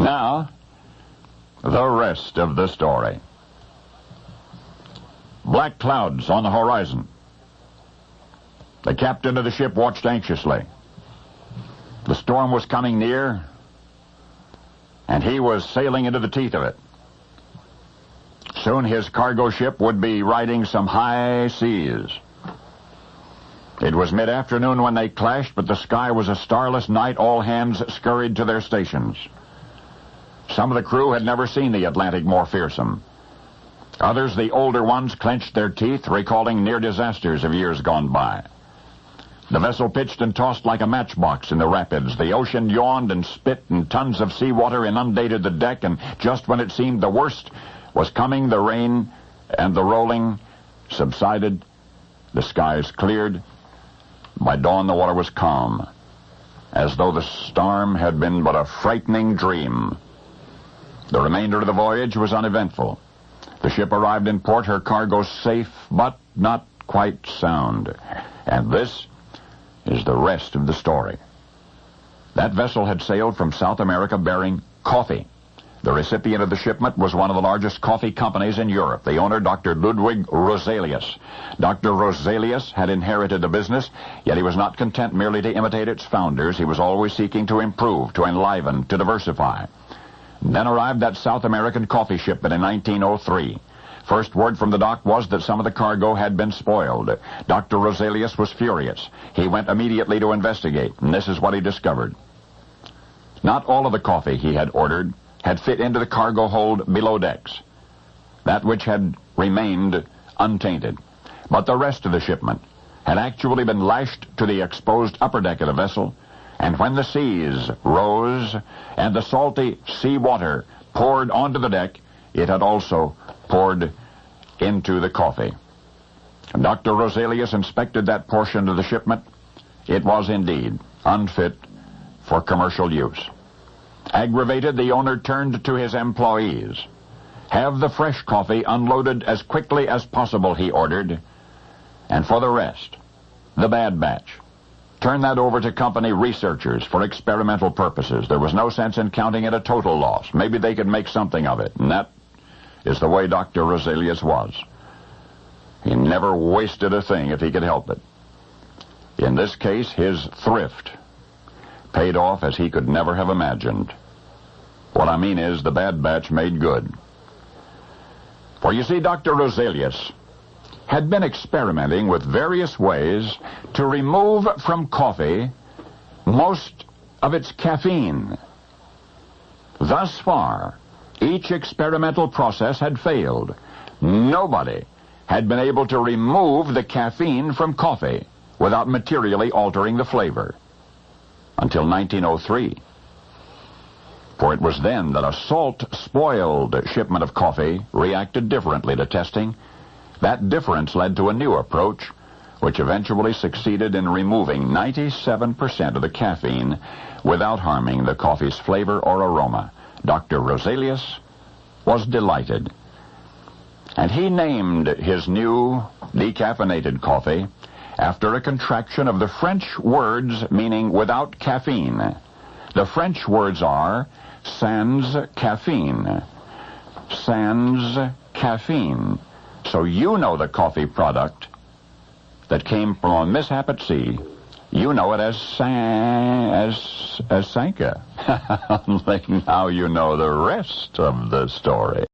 Now, the rest of the story. Black clouds on the horizon. The captain of the ship watched anxiously. The storm was coming near, and he was sailing into the teeth of it. Soon his cargo ship would be riding some high seas. It was mid-afternoon when they clashed, but the sky was a starless night. All hands scurried to their stations. Some of the crew had never seen the Atlantic more fearsome. Others, the older ones, clenched their teeth, recalling near disasters of years gone by. The vessel pitched and tossed like a matchbox in the rapids. The ocean yawned and spit, and tons of seawater inundated the deck, and just when it seemed the worst was coming, the rain and the rolling subsided. The skies cleared. By dawn, the water was calm, as though the storm had been but a frightening dream. The remainder of the voyage was uneventful. The ship arrived in port, her cargo safe, but not quite sound. And this is the rest of the story. That vessel had sailed from South America bearing coffee. The recipient of the shipment was one of the largest coffee companies in Europe, the owner, Dr. Ludwig Roselius. Dr. Roselius had inherited the business, yet he was not content merely to imitate its founders. He was always seeking to improve, to enliven, to diversify. Then arrived that South American coffee shipment in 1903. First word from the dock was that some of the cargo had been spoiled. Dr. Roselius was furious. He went immediately to investigate, and this is what he discovered. Not all of the coffee he had ordered had fit into the cargo hold below decks, that which had remained untainted. But the rest of the shipment had actually been lashed to the exposed upper deck of the vessel, and when the seas rose and the salty sea water poured onto the deck, it had also poured into the coffee. Dr. Roselius inspected that portion of the shipment. It was indeed unfit for commercial use. Aggravated, the owner turned to his employees. "Have the fresh coffee unloaded as quickly as possible," he ordered. "And for the rest, the bad batch, turn that over to company researchers for experimental purposes. There was no sense in counting it a total loss. Maybe they could make something of it." And that is the way Dr. Roselius was. He never wasted a thing if he could help it. In this case, his thrift paid off as he could never have imagined. What I mean is, the bad batch made good. For you see, Dr. Roselius had been experimenting with various ways to remove from coffee most of its caffeine. Thus far, each experimental process had failed. Nobody had been able to remove the caffeine from coffee without materially altering the flavor. Until 1903. For it was then that a salt-spoiled shipment of coffee reacted differently to testing. That difference led to a new approach, which eventually succeeded in removing 97% of the caffeine without harming the coffee's flavor or aroma. Dr. Roselius was delighted. And he named his new decaffeinated coffee after a contraction of the French words meaning without caffeine. The French words are sans caffeine. Sans caffeine. So you know the coffee product that came from a mishap at sea. You know it as Sanka. Now you know the rest of the story.